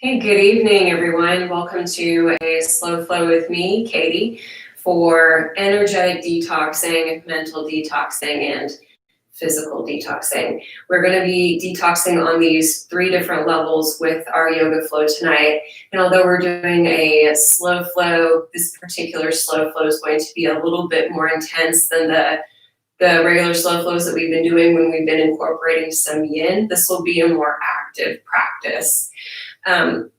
Hey, good evening, everyone. Welcome to a Slow Flow with me, Katie, for energetic detoxing, mental detoxing, and physical detoxing. We're going to be detoxing on these 3 different levels with our yoga flow tonight. And although we're doing a slow flow, this particular slow flow is going to be a little bit more intense than the regular slow flows that we've been doing when we've been incorporating some yin. This will be a more active practice. And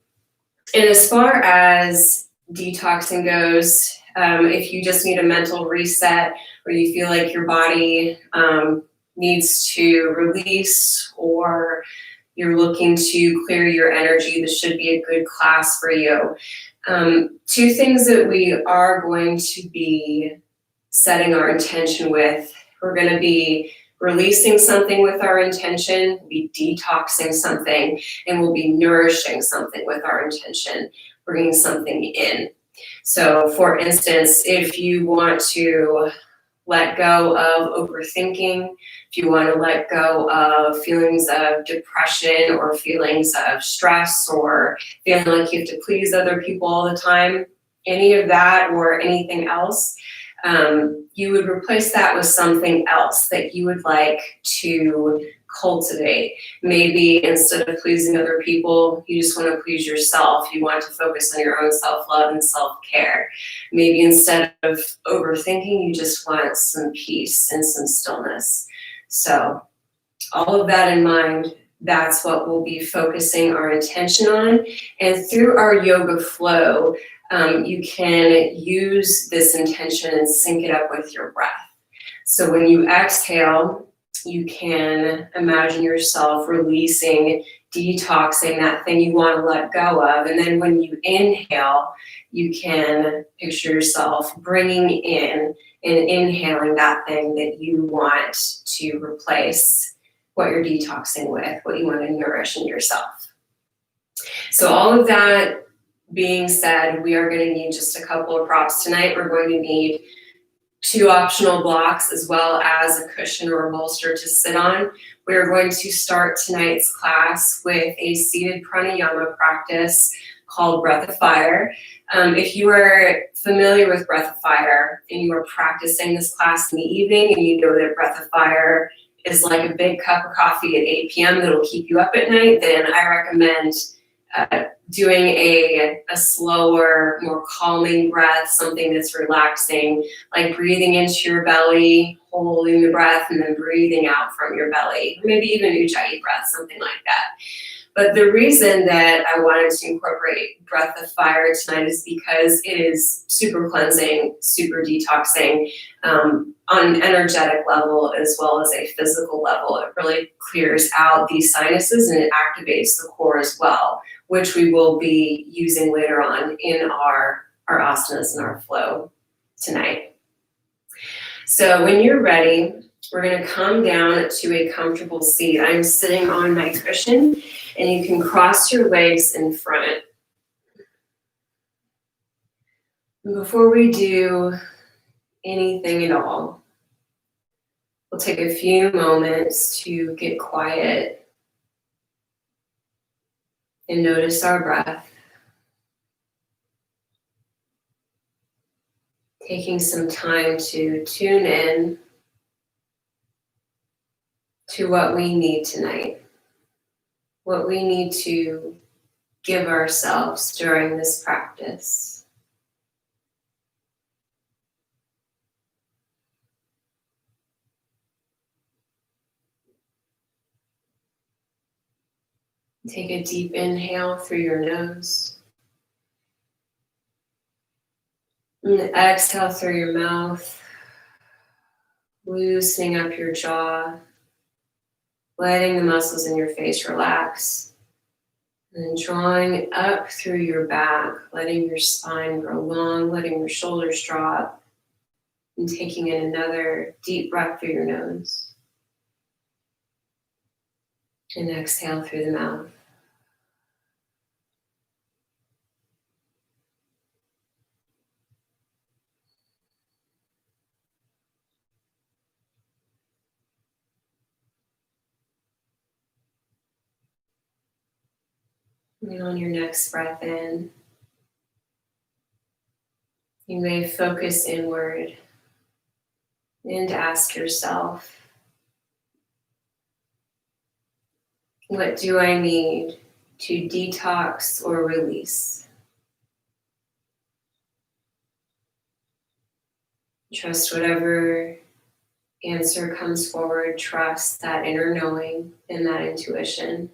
as far as detoxing goes, if you just need a mental reset or you feel like your body needs to release or you're looking to clear your energy, this should be a good class for you. 2 things that we are going to be setting our intention with. We're going to be releasing something with our intention, we'll be detoxing something, and we'll be nourishing something with our intention, bringing something in. So for instance, if you want to let go of overthinking, if you want to let go of feelings of depression or feelings of stress or feeling like you have to please other people all the time, any of that or anything else, you would replace that with something else that you would like to cultivate. Maybe instead of pleasing other people, you just want to please yourself. You want to focus on your own self-love and self-care. Maybe instead of overthinking, you just want some peace and some stillness. So all of that in mind, that's what we'll be focusing our intention on. And through our yoga flow, you can use this intention and sync it up with your breath. So when you exhale, you can imagine yourself releasing, detoxing that thing you want to let go of. And then when you inhale, you can picture yourself bringing in and inhaling that thing that you want to replace what you're detoxing with, what you want to nourish in yourself. So all of that being said, we are going to need just a couple of props tonight. We're going to need 2 optional blocks as well as a cushion or a bolster to sit on. We're going to start tonight's class with a seated pranayama practice called Breath of Fire. If you are familiar with Breath of Fire and you are practicing this class in the evening and you know that Breath of Fire is like a big cup of coffee at 8 p.m. that'll keep you up at night, then I recommend doing a slower, more calming breath, something that's relaxing, like breathing into your belly, holding the breath, and then breathing out from your belly. Maybe even Ujjayi breath, something like that. But the reason that I wanted to incorporate Breath of Fire tonight is because it is super cleansing, super detoxing on an energetic level as well as a physical level. It really clears out these sinuses and it activates the core as well, which we will be using later on in our asanas and our flow tonight. So when you're ready, we're going to come down to a comfortable seat. I'm sitting on my cushion, and you can cross your legs in front. Before we do anything at all, we'll take a few moments to get quiet and notice our breath. Taking some time to tune in to what we need tonight, what we need to give ourselves during this practice. Take a deep inhale through your nose. And exhale through your mouth, loosening up your jaw, letting the muscles in your face relax. And then drawing up through your back, letting your spine grow long, letting your shoulders drop, and taking in another deep breath through your nose. And exhale through the mouth. And on your next breath in, you may focus inward and ask yourself, what do I need to detox or release? Trust whatever answer comes forward. Trust that inner knowing and that intuition.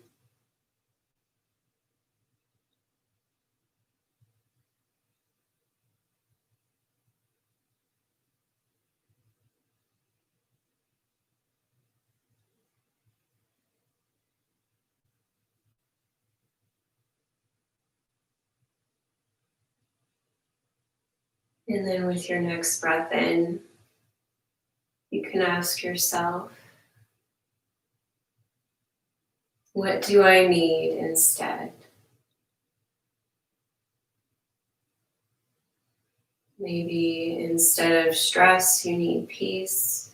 And then with your next breath in, you can ask yourself, what do I need instead? Maybe instead of stress, you need peace.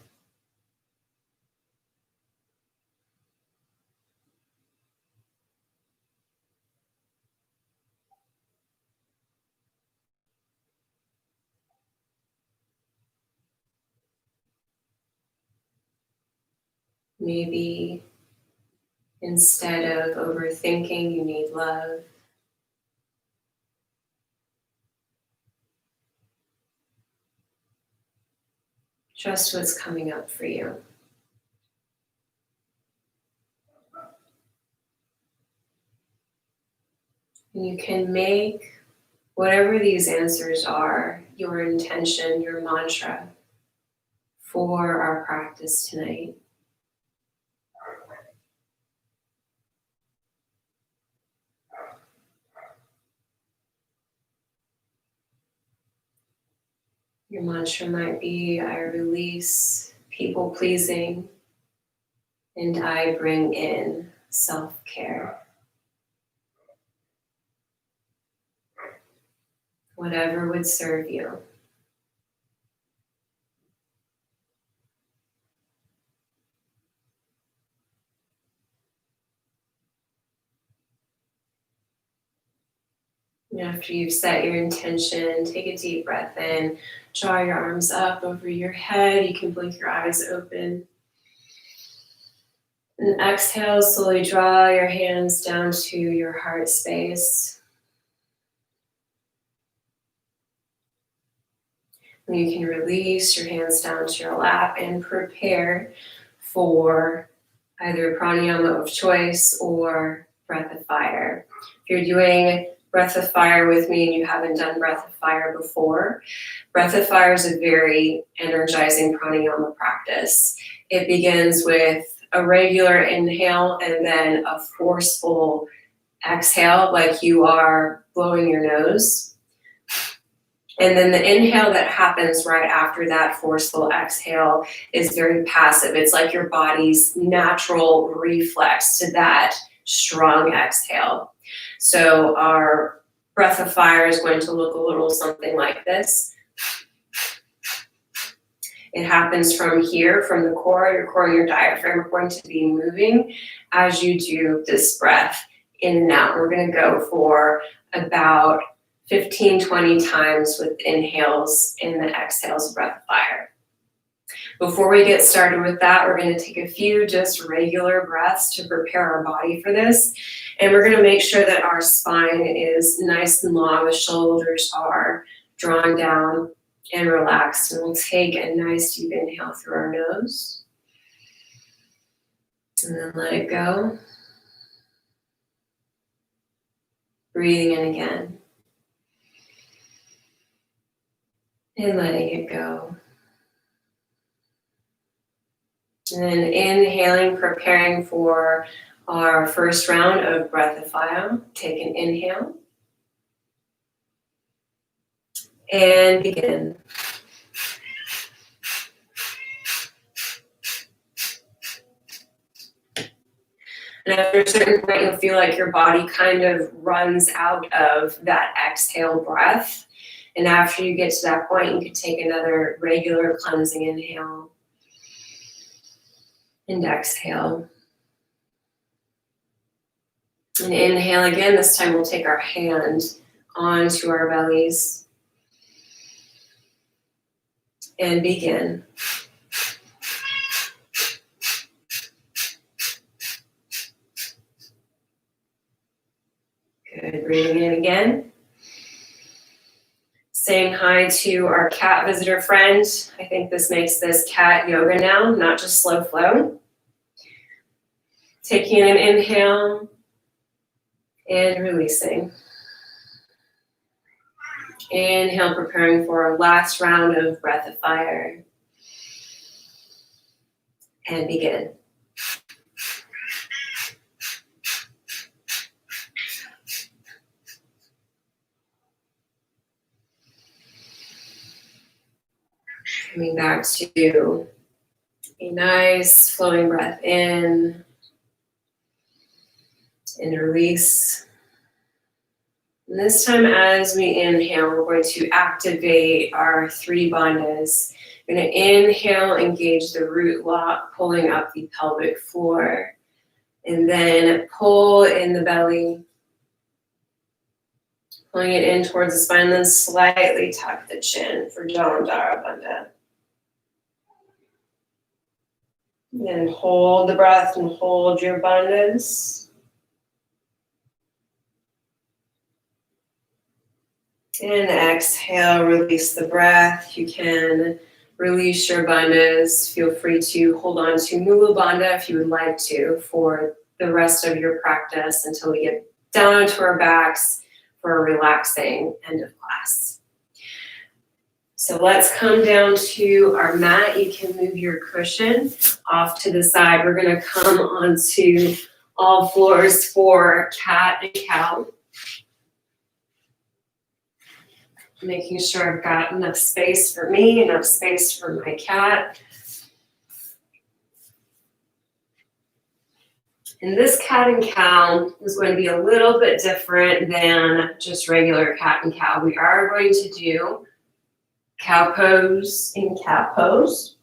Maybe instead of overthinking, you need love. Trust what's coming up for you. And you can make whatever these answers are your intention, your mantra for our practice tonight. Your mantra might be, I release people pleasing and I bring in self-care. Whatever would serve you. And after you've set your intention, take a deep breath in, draw your arms up over your head. You can blink your eyes open. And exhale, slowly draw your hands down to your heart space. And you can release your hands down to your lap and prepare for either pranayama of choice or breath of fire. If you're doing breath of fire with me and you haven't done breath of fire before, breath of fire is a very energizing pranayama practice. It begins with a regular inhale and then a forceful exhale, like you are blowing your nose. And then the inhale that happens right after that forceful exhale is very passive. It's like your body's natural reflex to that strong exhale. So our breath of fire is going to look a little something like this. It happens from here, from the core. Your core and your diaphragm are going to be moving as you do this breath in and out. We're going to go for about 15, 20 times with inhales and the exhales of breath of fire. Before we get started with that, we're going to take a few just regular breaths to prepare our body for this. And we're going to make sure that our spine is nice and long, the shoulders are drawn down and relaxed. And we'll take a nice deep inhale through our nose. And then let it go. Breathing in again. And letting it go. And then inhaling, preparing for our first round of breath of fire. Take an inhale. And begin. And after a certain point, you'll feel like your body kind of runs out of that exhale breath. And after you get to that point, you can take another regular cleansing inhale and exhale. And inhale again. This time we'll take our hand onto our bellies and begin. Good. Breathing in again. Saying hi to our cat visitor friend. I think this makes this cat yoga now, not just slow flow. Taking an inhale and releasing. Inhale, preparing for our last round of breath of fire. And begin. Coming back to a nice flowing breath in and release. And this time as we inhale, we're going to activate our 3 bandhas. We're going to inhale, engage the root lock, pulling up the pelvic floor. And then pull in the belly, pulling it in towards the spine, then slightly tuck the chin for Jalandhara Bandha. Then hold the breath and hold your bandhas. And exhale, release the breath. You can release your bandhas. Feel free to hold on to Mula Bandha if you would like to for the rest of your practice until we get down onto our backs for a relaxing end of class. So let's come down to our mat. You can move your cushion off to the side. We're going to come onto all floors for cat and cow. Making sure I've got enough space for me, enough space for my cat. And this cat and cow is going to be a little bit different than just regular cat and cow. We are going to do cow pose and cat pose.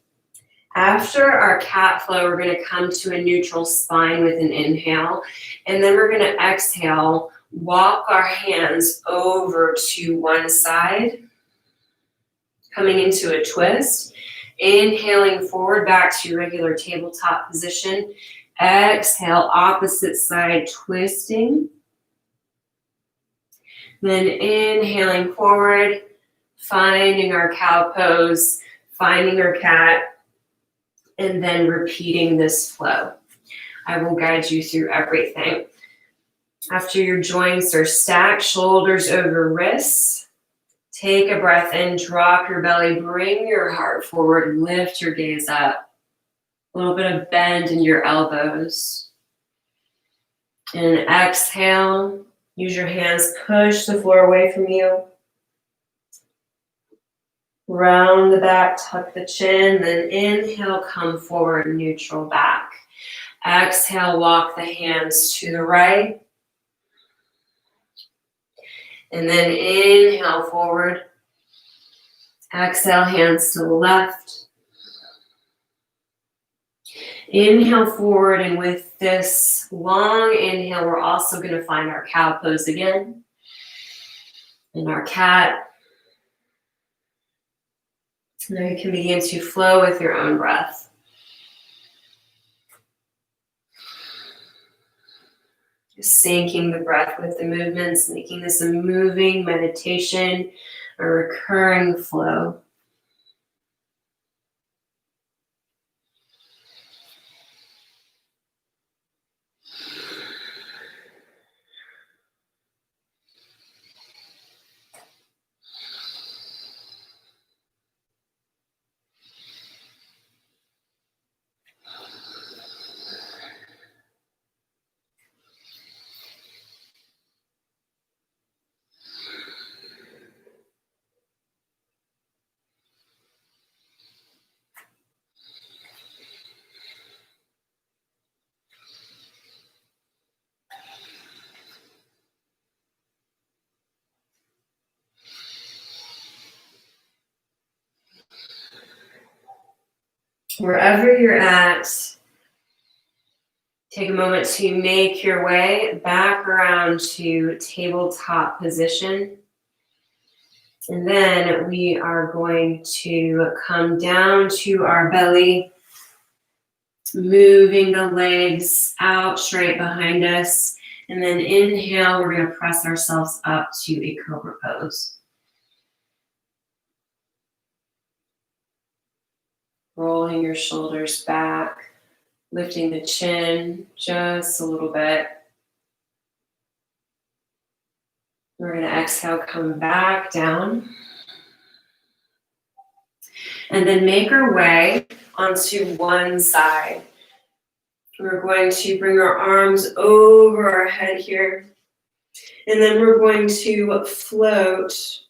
After our cat flow, we're going to come to a neutral spine with an inhale. And then we're going to exhale, walk our hands over to one side, coming into a twist. Inhaling forward back to your regular tabletop position. Exhale, opposite side, twisting. Then inhaling forward, finding our cow pose, finding our cat, and then repeating this flow. I will guide you through everything. After your joints are stacked, shoulders over wrists, take a breath in, drop your belly, bring your heart forward, lift your gaze up. A little bit of bend in your elbows. And exhale, use your hands, push the floor away from you. Round the back, tuck the chin, then inhale, come forward, neutral back. Exhale, walk the hands to the right. And then inhale forward. Exhale, hands to the left. Inhale forward, and with this long inhale, we're also going to find our cow pose again. And our cat. Now you can begin to flow with your own breath. Just syncing the breath with the movements, making this a moving meditation, a recurring flow. Wherever you're at, Take a moment to make your way back around to tabletop position. And then we are going to come down to our belly, moving the legs out straight behind us. And then inhale, we're going to press ourselves up to a cobra pose. Rolling your shoulders back, lifting the chin just a little bit. We're going to exhale, come back down. And then make our way onto one side. We're going to bring our arms over our head here. And then we're going to float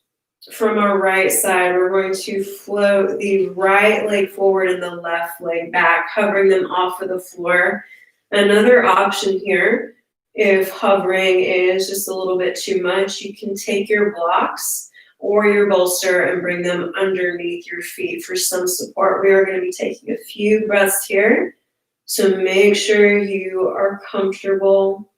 from our right side. We're going to float the right leg forward and the left leg back, hovering them off of the floor. Another option here, if hovering is just a little bit too much, you can take your blocks or your bolster and bring them underneath your feet for some support. We are going to be taking a few breaths here, so make sure you are comfortable.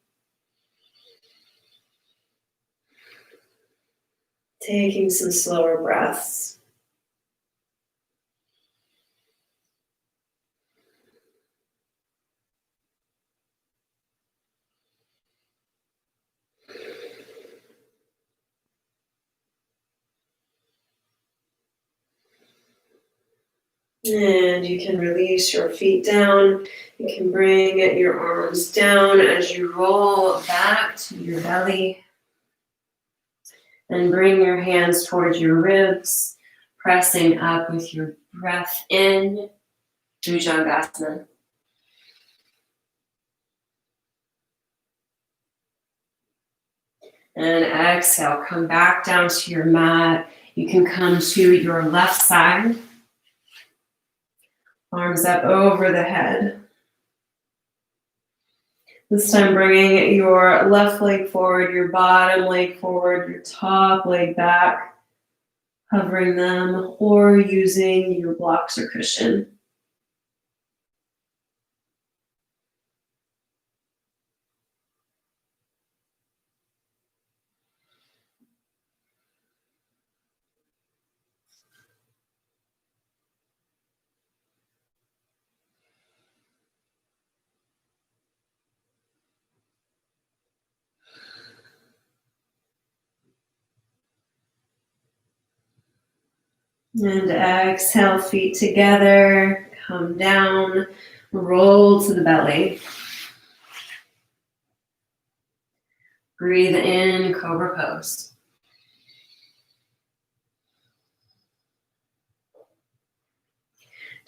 Taking some slower breaths. And you can release your feet down. You can bring your arms down as you roll back to your belly. And bring your hands towards your ribs, pressing up with your breath in, Bhujangasana. And exhale, come back down to your mat. You can come to your left side. Arms up over the head. This time bringing your left leg forward, your bottom leg forward, your top leg back, hovering them or using your blocks or cushion. And exhale, feet together, come down, roll to the belly. Breathe in, cobra pose.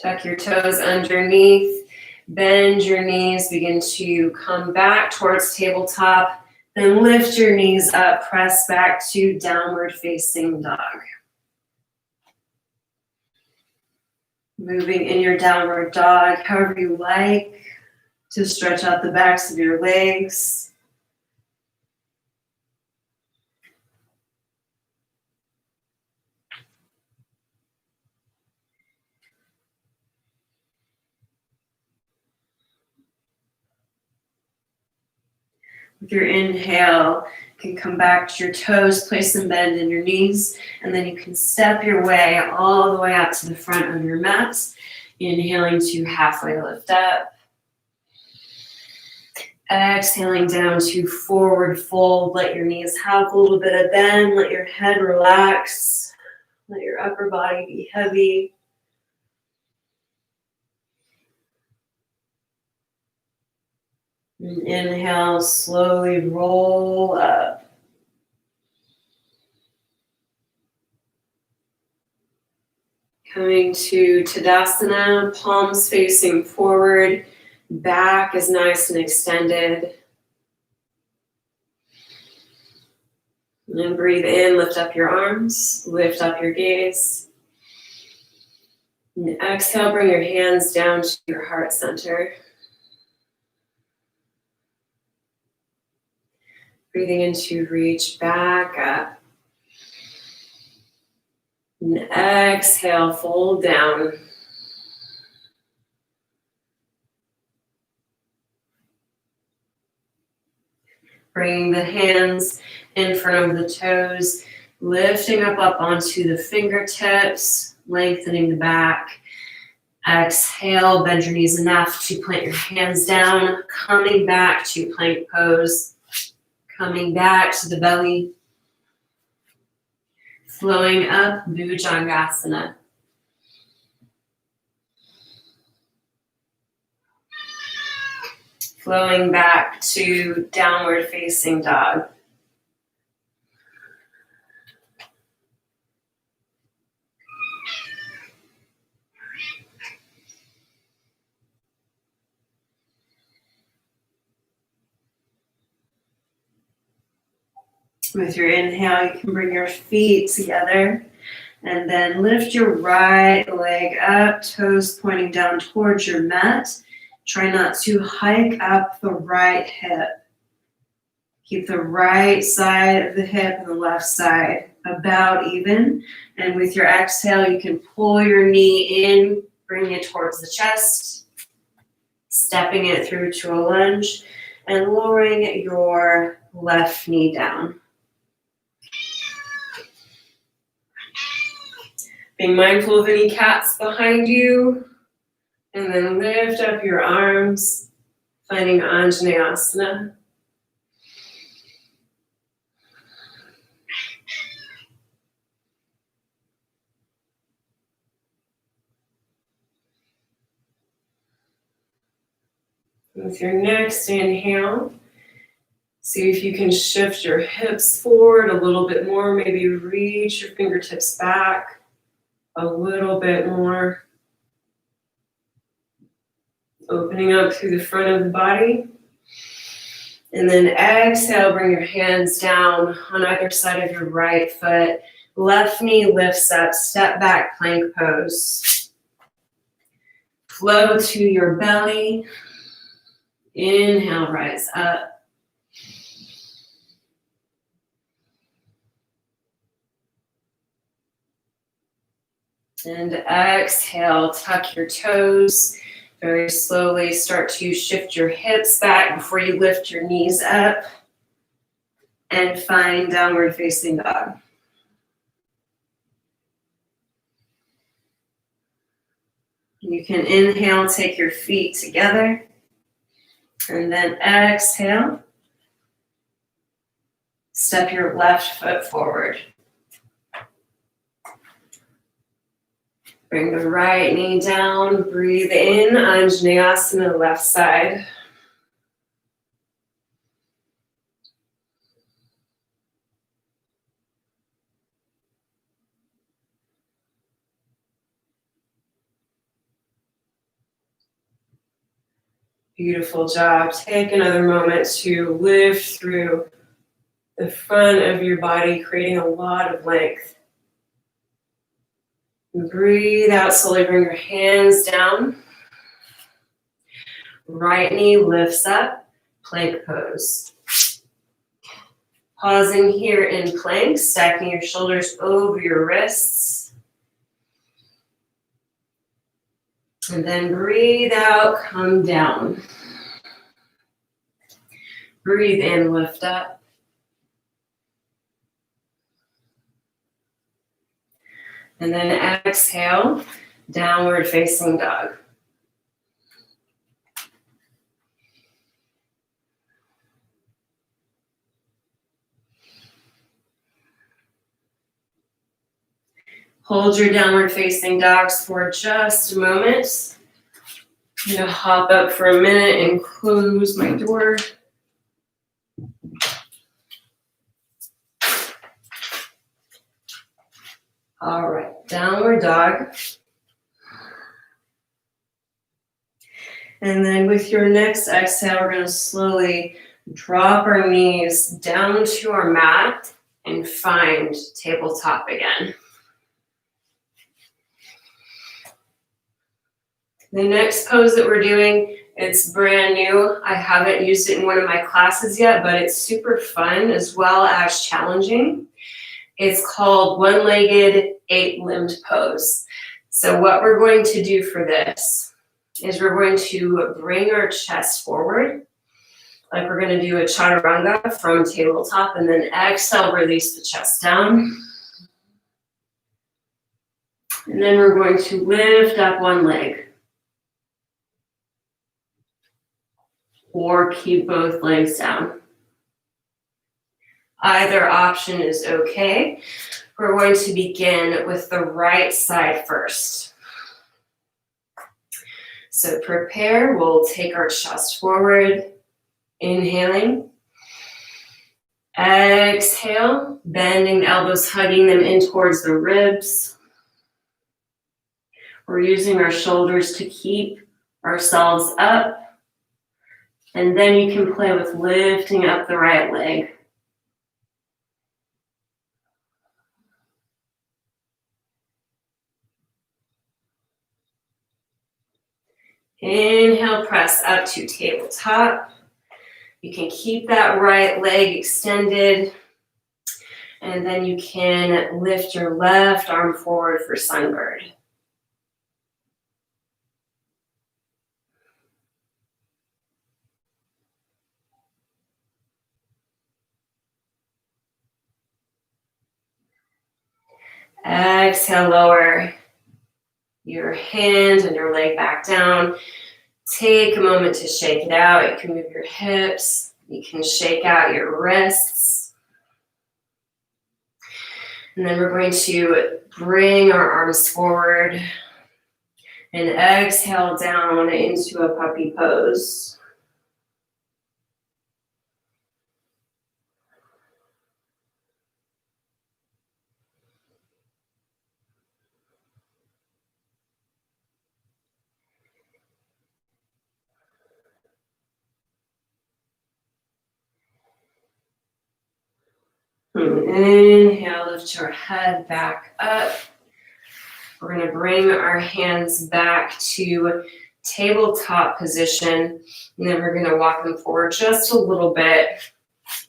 Tuck your toes underneath, bend your knees, begin to come back towards tabletop, then lift your knees up, press back to downward facing dog. Moving in your downward dog, however you like, to stretch out the backs of your legs. With your inhale, you can come back to your toes, place them bend in your knees, and then you can step your way all the way out to the front of your mat. Inhaling to halfway lift up. Exhaling down to forward fold. Let your knees have a little bit of bend. Let your head relax. Let your upper body be heavy. And inhale, slowly roll up. Coming to Tadasana, palms facing forward, back is nice and extended. And then breathe in, lift up your arms, lift up your gaze. And exhale, bring your hands down to your heart center. Breathing in to reach back up. And exhale, fold down. Bringing the hands in front of the toes, lifting up onto the fingertips, lengthening the back. Exhale, bend your knees enough to plant your hands down, coming back to plank pose, coming back to the belly, flowing up, Bhujangasana. Flowing back to downward facing dog. With your inhale, you can bring your feet together and then lift your right leg up, toes pointing down towards your mat. Try not to hike up the right hip. Keep the right side of the hip and the left side about even. And with your exhale, you can pull your knee in, bring it towards the chest, stepping it through to a lunge, and lowering your left knee down. Being mindful of any cats behind you, and then lift up your arms, finding Anjaneyasana. With your next inhale, see if you can shift your hips forward a little bit more, maybe reach your fingertips back a little bit more. Opening up through the front of the body. And then exhale, bring your hands down on either side of your right foot. Left knee lifts up, step back, plank pose. Flow to your belly. Inhale, rise up. And exhale, tuck your toes. Very slowly start to shift your hips back before you lift your knees up. And find downward facing dog. You can inhale, take your feet together. And then exhale. Step your left foot forward. Bring the right knee down. Breathe in, Anjaneyasana, left side. Beautiful job. Take another moment to lift through the front of your body, creating a lot of length. And breathe out slowly, bring your hands down. Right knee lifts up, plank pose. Pausing here in plank, stacking your shoulders over your wrists. And then breathe out, come down. Breathe in, lift up. And then exhale, downward facing dog. Hold your downward facing dogs for just a moment. I'm gonna hop up for a minute and close my door. All right, downward dog. And then with your next exhale, we're gonna slowly drop our knees down to our mat and find tabletop again. The next pose that we're doing, it's brand new. I haven't used it in one of my classes yet, but it's super fun as well as challenging. It's called one-legged, eight-limbed pose. So what we're going to do for this is we're going to bring our chest forward. Like we're gonna do a chaturanga from tabletop, and then exhale, release the chest down. And then we're going to lift up one leg. Or keep both legs down. Either option is okay. We're going to begin with the right side first. So prepare, we'll take our chest forward, inhaling. Exhale, bending the elbows, hugging them in towards the ribs. We're using our shoulders to keep ourselves up. And then you can play with lifting up the right leg. Inhale, press up to tabletop. You can keep that right leg extended. And then you can lift your left arm forward for sunbird. Exhale, lower your hand and your leg back down. Take a moment to shake it out. You can move your hips. You can shake out your wrists. And then we're going to bring our arms forward and exhale down into a puppy pose. Inhale, lift your head back up. We're going to bring our hands back to tabletop position, and then we're going to walk them forward just a little bit.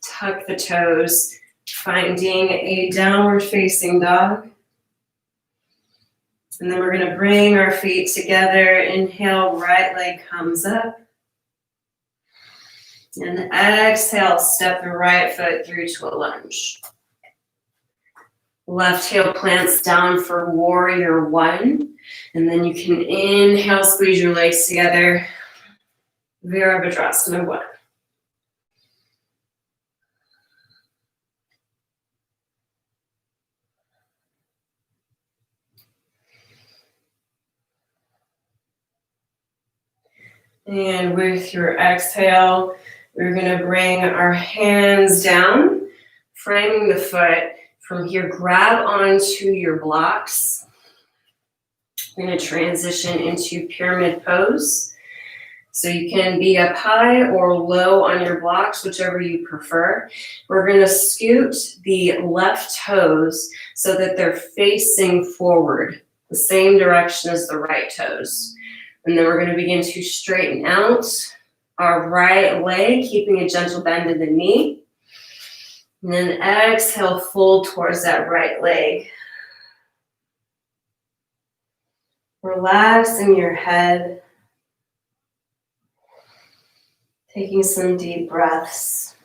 Tuck the toes, finding a downward facing dog. And then we're going to bring our feet together. Inhale, right leg comes up. And exhale, step the right foot through to a lunge. Left heel plants down for warrior one. And then you can inhale, squeeze your legs together. Virabhadrasana one. And with your exhale, we're going to bring our hands down, framing the foot. From here, grab onto your blocks. We're going to transition into pyramid pose. So you can be up high or low on your blocks, whichever you prefer. We're going to scoot the left toes so that they're facing forward, the same direction as the right toes. And then we're going to begin to straighten out our right leg, keeping a gentle bend in the knee. And then exhale, fold towards that right leg. Relaxing your head. Taking some deep breaths.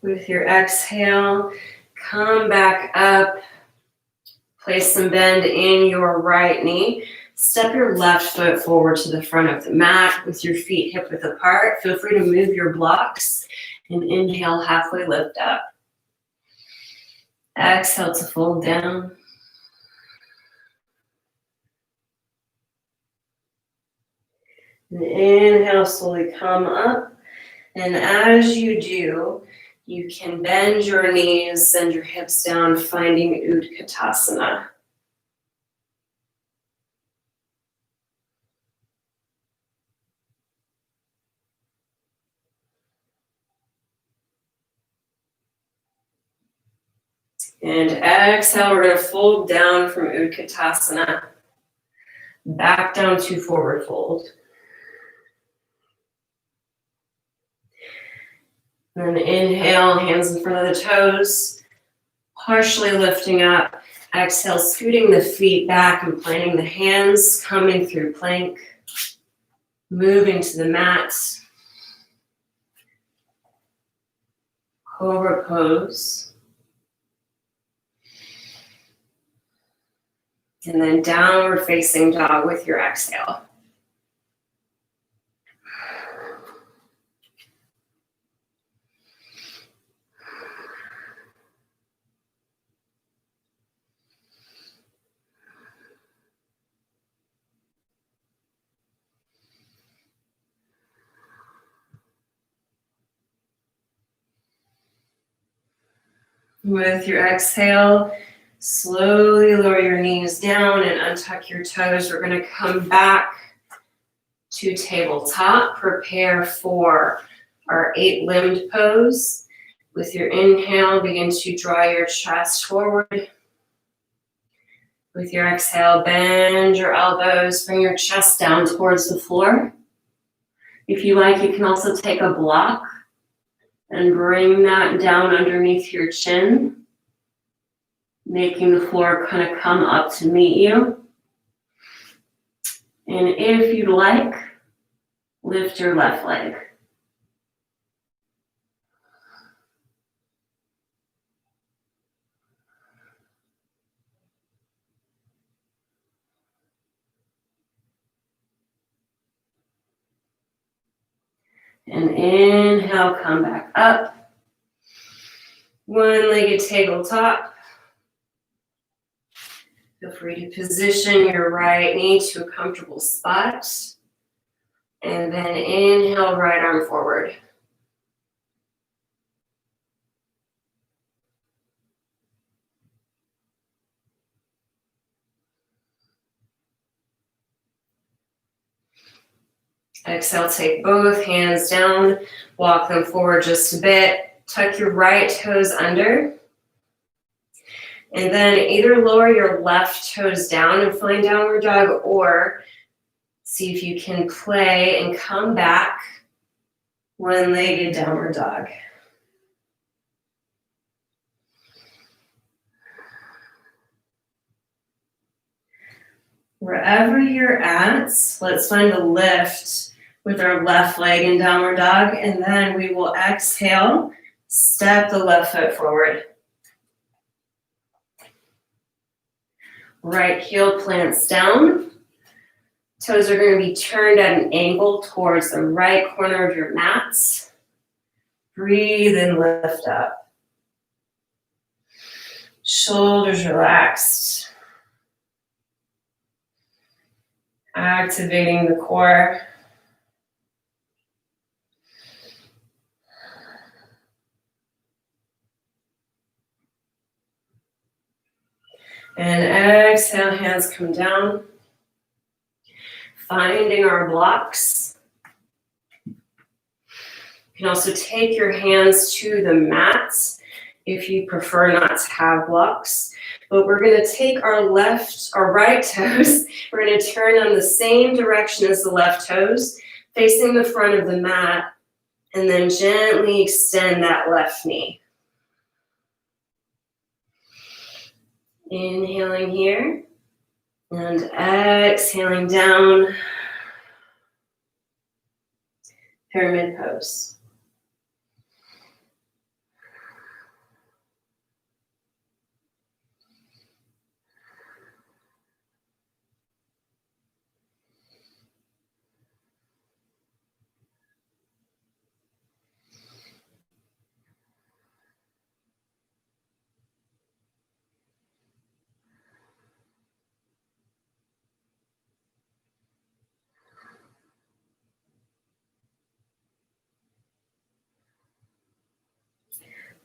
With your exhale, come back up. Place some bend in your right knee. Step your left foot forward to the front of the mat with your feet hip width apart. Feel free to move your blocks and inhale, halfway lift up. Exhale to fold down. And inhale, slowly come up. And as you do, you can bend your knees, send your hips down, finding Utkatasana. And exhale, we're going to fold down from Utkatasana. Back down to forward fold. And then inhale, hands in front of the toes, partially lifting up. Exhale, scooting the feet back and planting the hands, coming through plank, moving to the mat. Cobra pose. And then downward facing dog with your exhale. With your exhale, slowly lower your knees down and untuck your toes. We're going to come back to tabletop. Prepare for our 8-limbed pose. With your inhale, begin to draw your chest forward. With your exhale, bend your elbows, bring your chest down towards the floor. If you like, you can also take a block and bring that down underneath your chin, making the floor kind of come up to meet you. And if you'd like, lift your left leg. And inhale, come back up. One-legged tabletop. Feel free to position your right knee to a comfortable spot. And then inhale, right arm forward. Exhale, take both hands down, walk them forward just a bit. Tuck your right toes under. And then either lower your left toes down and find downward dog, or see if you can play and come back one-legged downward dog. Wherever you're at, let's find a lift with our left leg in downward dog, and then we will exhale, step the left foot forward. Right heel plants down. Toes are going to be turned at an angle towards the right corner of your mat. Breathe and lift up. Shoulders relaxed. Activating the core. And exhale, hands come down. Finding our blocks. You can also take your hands to the mat if you prefer not to have blocks. But we're going to take our right toes. We're going to turn them the same direction as the left toes, facing the front of the mat, and then gently extend that left knee. Inhaling here and exhaling down. Pyramid pose.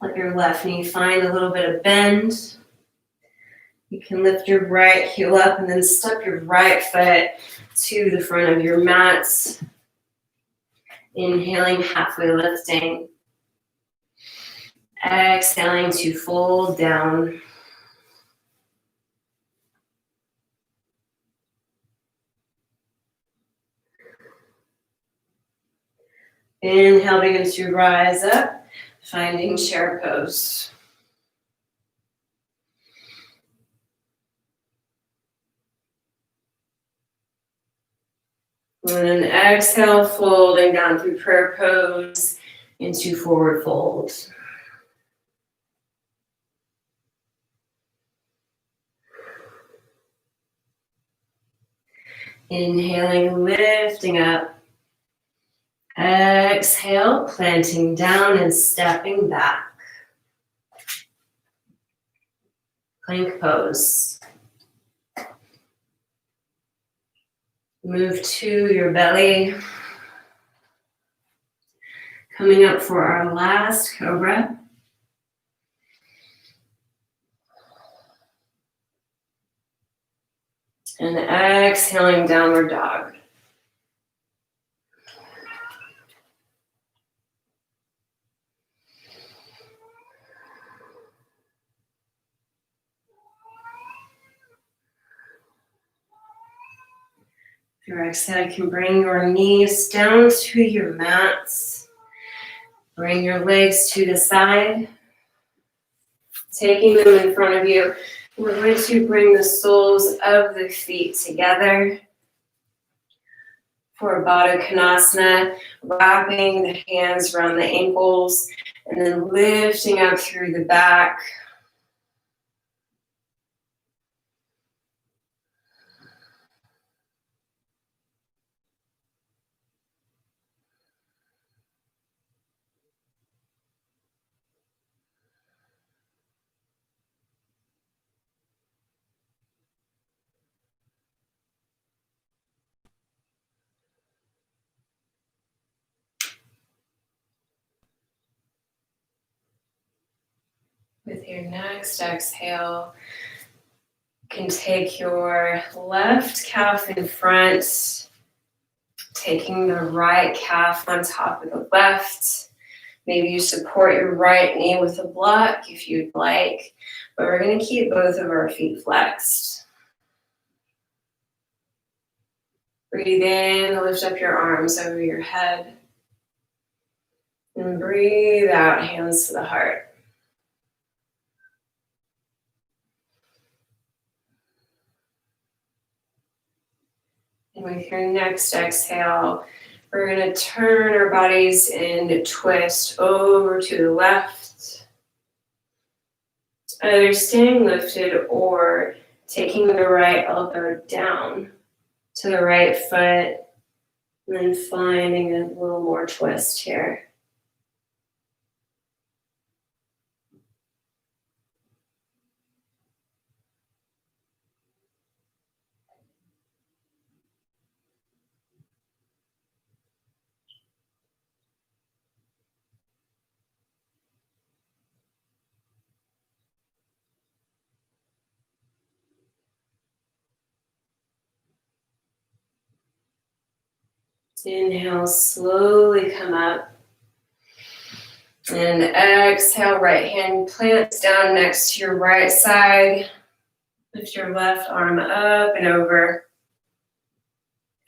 Let your left knee find a little bit of bend. You can lift your right heel up and then step your right foot to the front of your mat. Inhaling, halfway lifting. Exhaling to fold down. Inhale, begin to rise up, finding chair pose. And then exhale, folding down through prayer pose into forward fold. Inhaling, lifting up. Exhale, planting down and stepping back. Plank pose. Move to your belly. Coming up for our last cobra. And exhaling, downward dog. Your exhale, you can bring your knees down to your mats. Bring your legs to the side. Taking them in front of you. We're going to bring the soles of the feet together for Baddha Konasana, wrapping the hands around the ankles and then lifting up through the back. With your next exhale, you can take your left calf in front, taking the right calf on top of the left. Maybe you support your right knee with a block if you'd like, but we're going to keep both of our feet flexed. Breathe in, lift up your arms over your head. And breathe out, hands to the heart. And with your next exhale, we're going to turn our bodies and twist over to the left. Either staying lifted or taking the right elbow down to the right foot, and then finding a little more twist here. Inhale, slowly come up. And exhale, right hand plants down next to your right side. Lift your left arm up and over.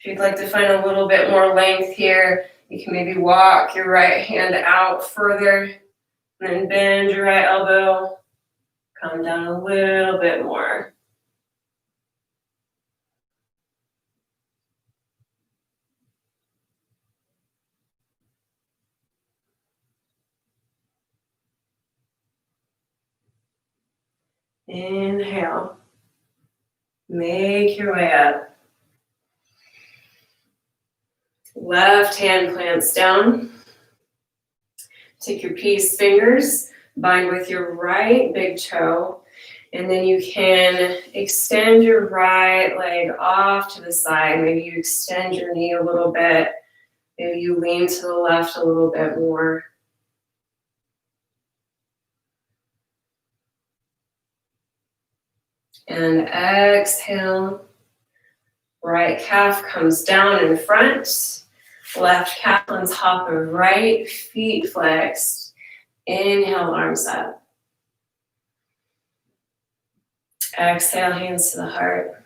If you'd like to find a little bit more length here, you can maybe walk your right hand out further and then bend your right elbow. Come down a little bit more. Inhale. Make your way up. Left hand plants down. Take your peace fingers, bind with your right big toe, and then you can extend your right leg off to the side. Maybe you extend your knee a little bit. Maybe you lean to the left a little bit more. And exhale. Right calf comes down in front. Left calf on top of right, feet flexed. Inhale, arms up. Exhale, hands to the heart.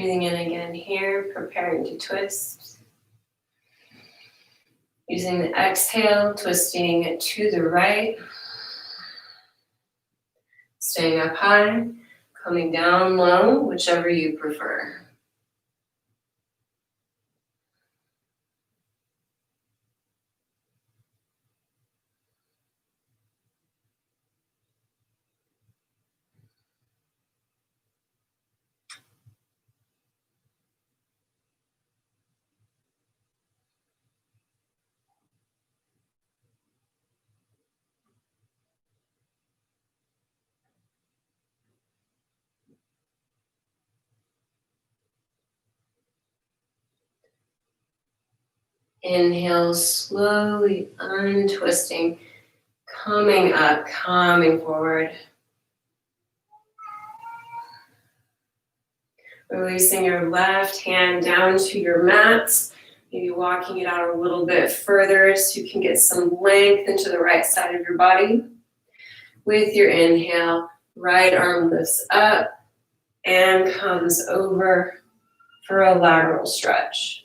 Breathing in again here, preparing to twist. Using the exhale, twisting to the right. Staying up high, coming down low, whichever you prefer. Inhale, slowly untwisting, coming up, coming forward. Releasing your left hand down to your mat, maybe walking it out a little bit further so you can get some length into the right side of your body. With your inhale, right arm lifts up and comes over for a lateral stretch.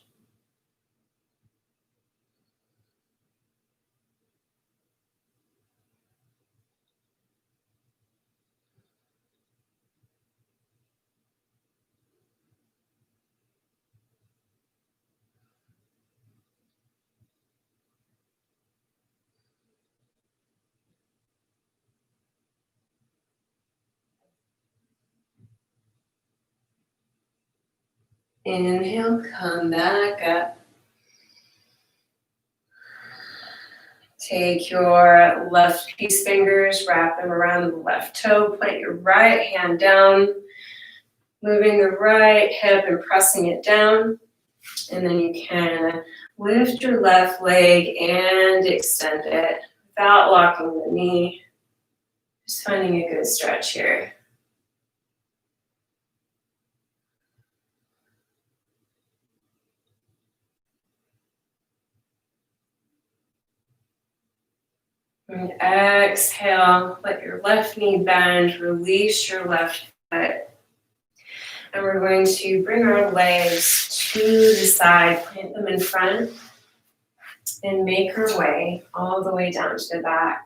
Inhale, come back up. Take your left peace fingers, wrap them around the left toe, plant your right hand down, moving the right hip and pressing it down. And then you can lift your left leg and extend it without locking the knee. Just finding a good stretch here. And exhale, let your left knee bend, release your left foot. And we're going to bring our legs to the side, plant them in front, and make our way all the way down to the back.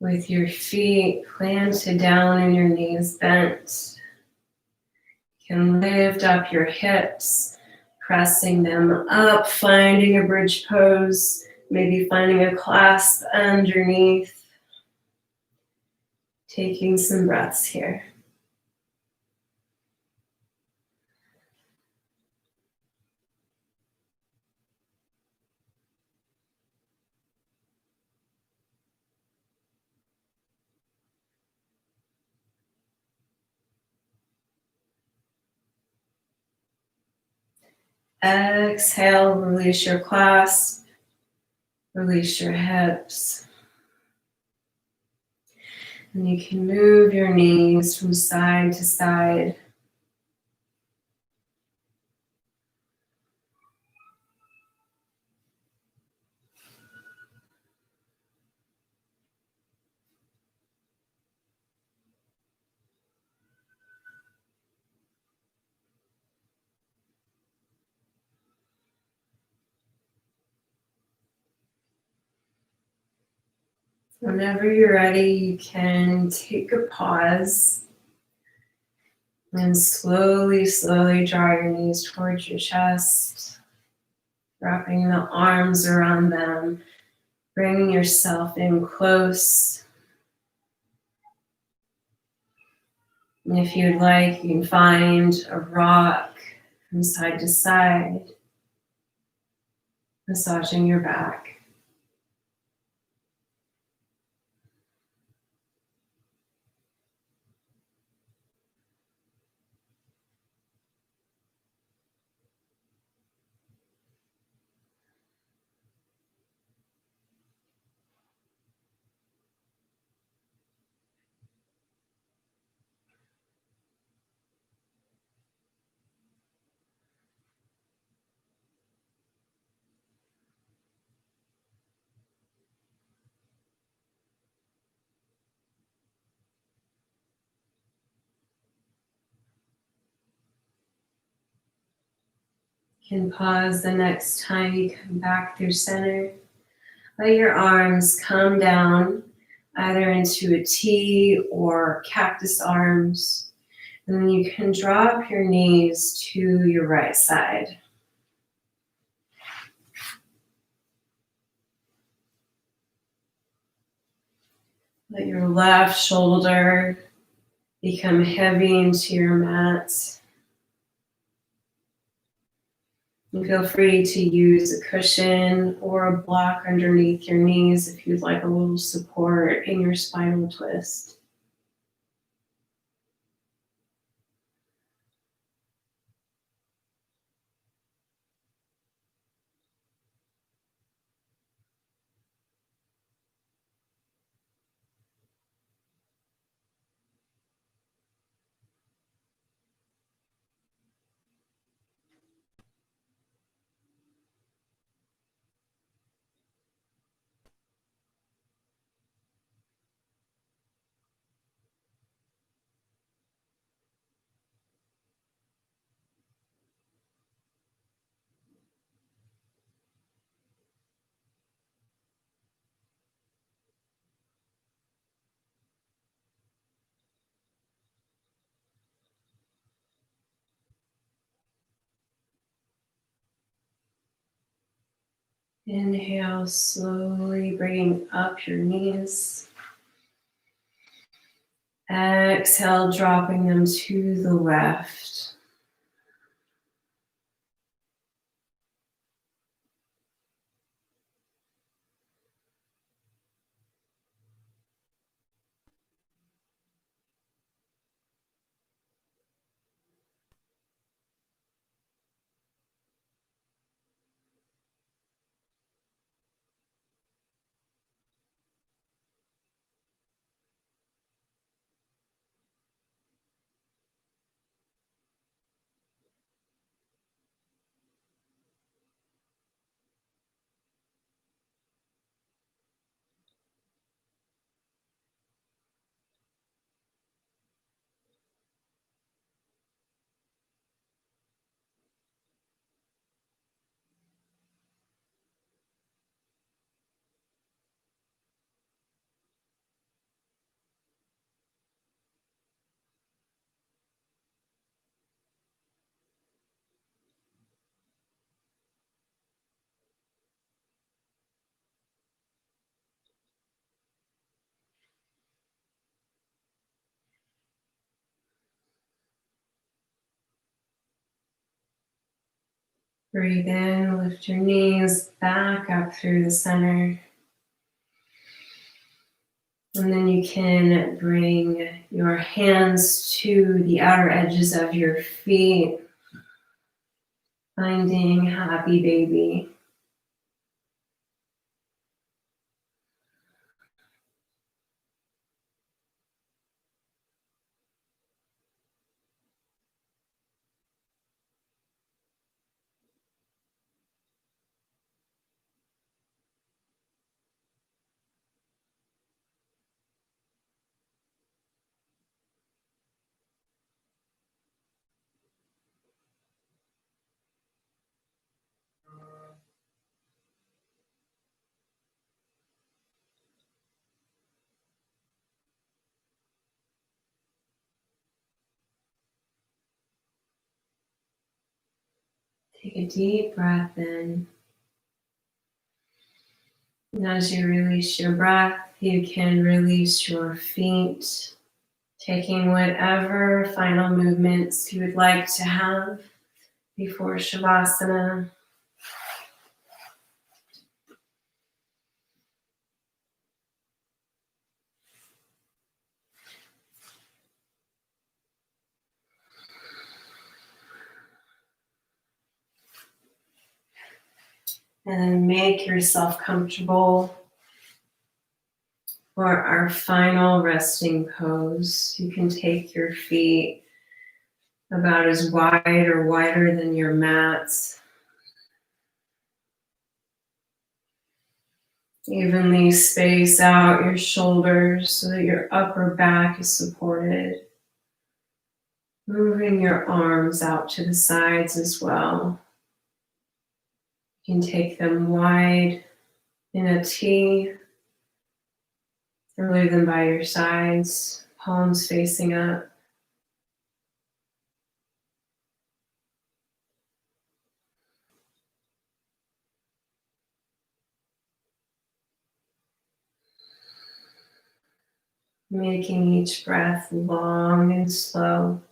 With your feet planted down and your knees bent, you can lift up your hips, pressing them up, finding a bridge pose, maybe finding a clasp underneath. Taking some breaths here. Exhale, release your clasp, release your hips. And you can move your knees from side to side. Whenever you're ready, you can take a pause and slowly, slowly draw your knees towards your chest, wrapping the arms around them, bringing yourself in close. And if you'd like, you can find a rock from side to side, massaging your back. can pause the next time you come back through center. Let your arms come down either into a T or cactus arms. And then you can drop your knees to your right side. Let your left shoulder become heavy into your mat. And feel free to use a cushion or a block underneath your knees if you'd like a little support in your spinal twist. Inhale, slowly bringing up your knees. Exhale, dropping them to the left. Breathe in, lift your knees back up through the center. And then you can bring your hands to the outer edges of your feet, finding happy baby. Take a deep breath in. And as you release your breath, you can release your feet, taking whatever final movements you would like to have before Shavasana. And then make yourself comfortable for our final resting pose. You can take your feet about as wide or wider than your mat. Evenly space out your shoulders so that your upper back is supported. Moving your arms out to the sides as well. You can take them wide in a T or leave them by your sides, palms facing up. Making each breath long and slow.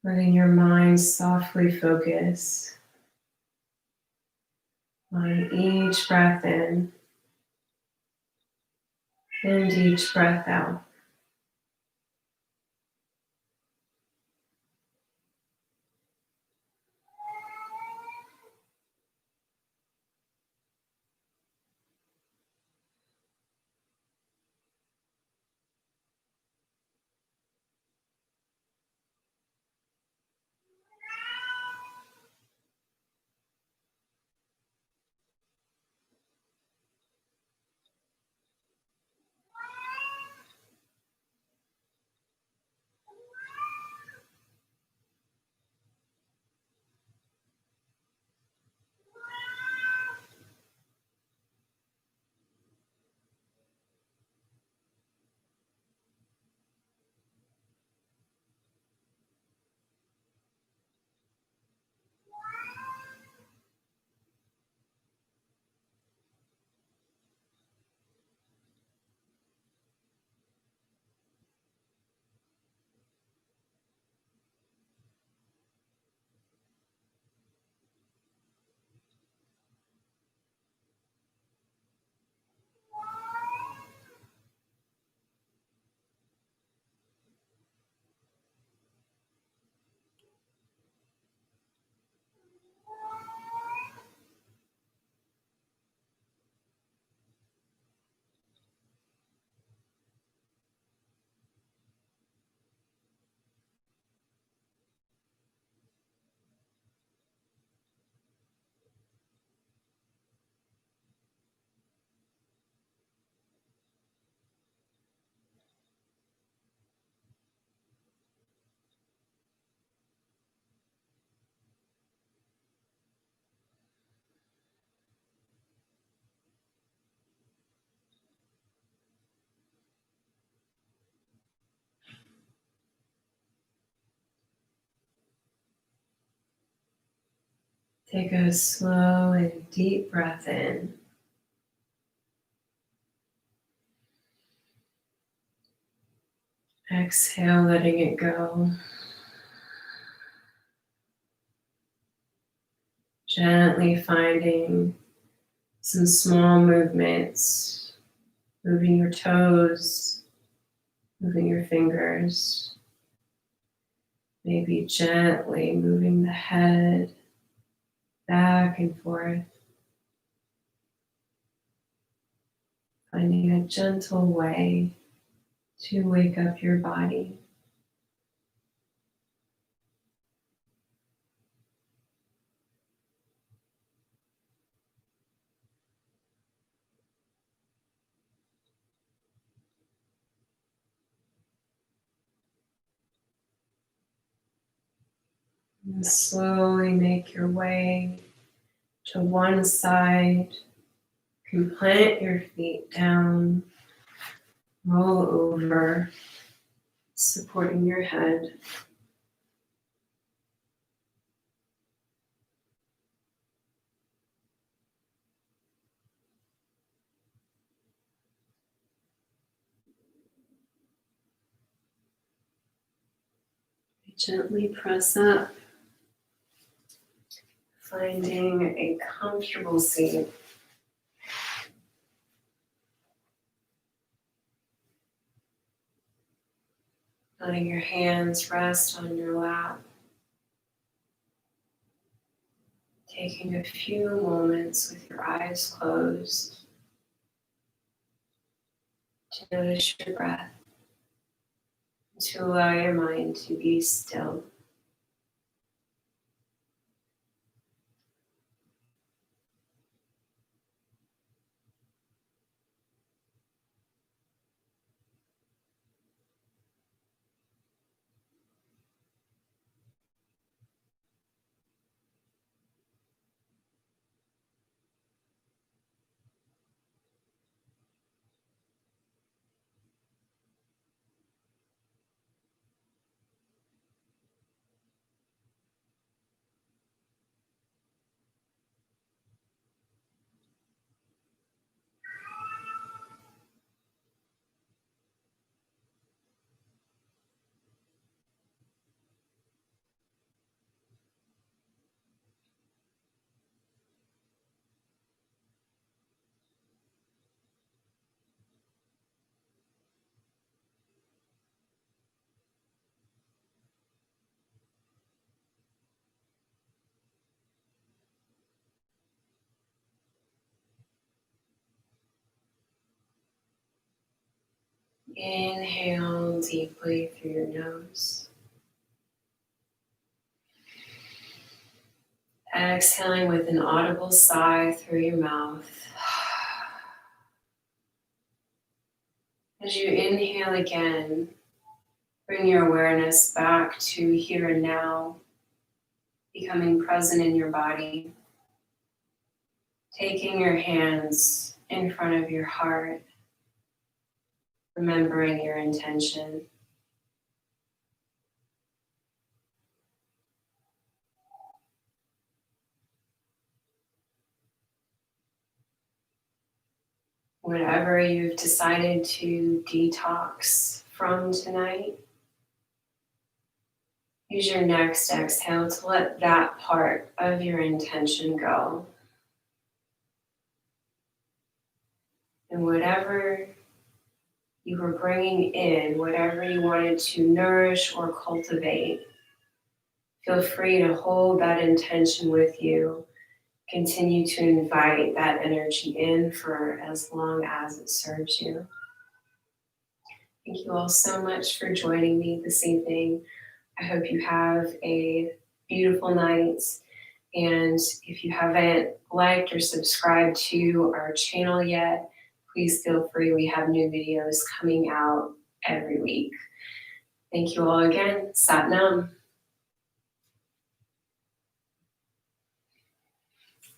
Letting your mind softly focus on each breath in and each breath out. Take a slow and deep breath in. Exhale, letting it go. Gently finding some small movements, moving your toes, moving your fingers, maybe gently moving the head back and forth, finding a gentle way to wake up your body. And slowly make your way to one side. You can plant your feet down, roll over, supporting your head. Gently press up, finding a comfortable seat. Letting your hands rest on your lap. Taking a few moments with your eyes closed to notice your breath, to allow your mind to be still. Inhale deeply through your nose. Exhaling with an audible sigh through your mouth. As you inhale again, bring your awareness back to here and now, becoming present in your body. Taking your hands in front of your heart, remembering your intention. Whatever you've decided to detox from tonight, use your next exhale to let that part of your intention go. And whatever you were bringing in, whatever you wanted to nourish or cultivate, feel free to hold that intention with you. Continue to invite that energy in for as long as it serves you. Thank you all so much for joining me this evening. I hope you have a beautiful night. And if you haven't liked or subscribed to our channel yet, please feel free. We have new videos coming out every week. Thank you all again. Sat Nam.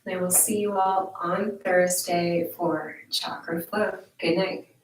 I will see you all on Thursday for Chakra Flow. Good night.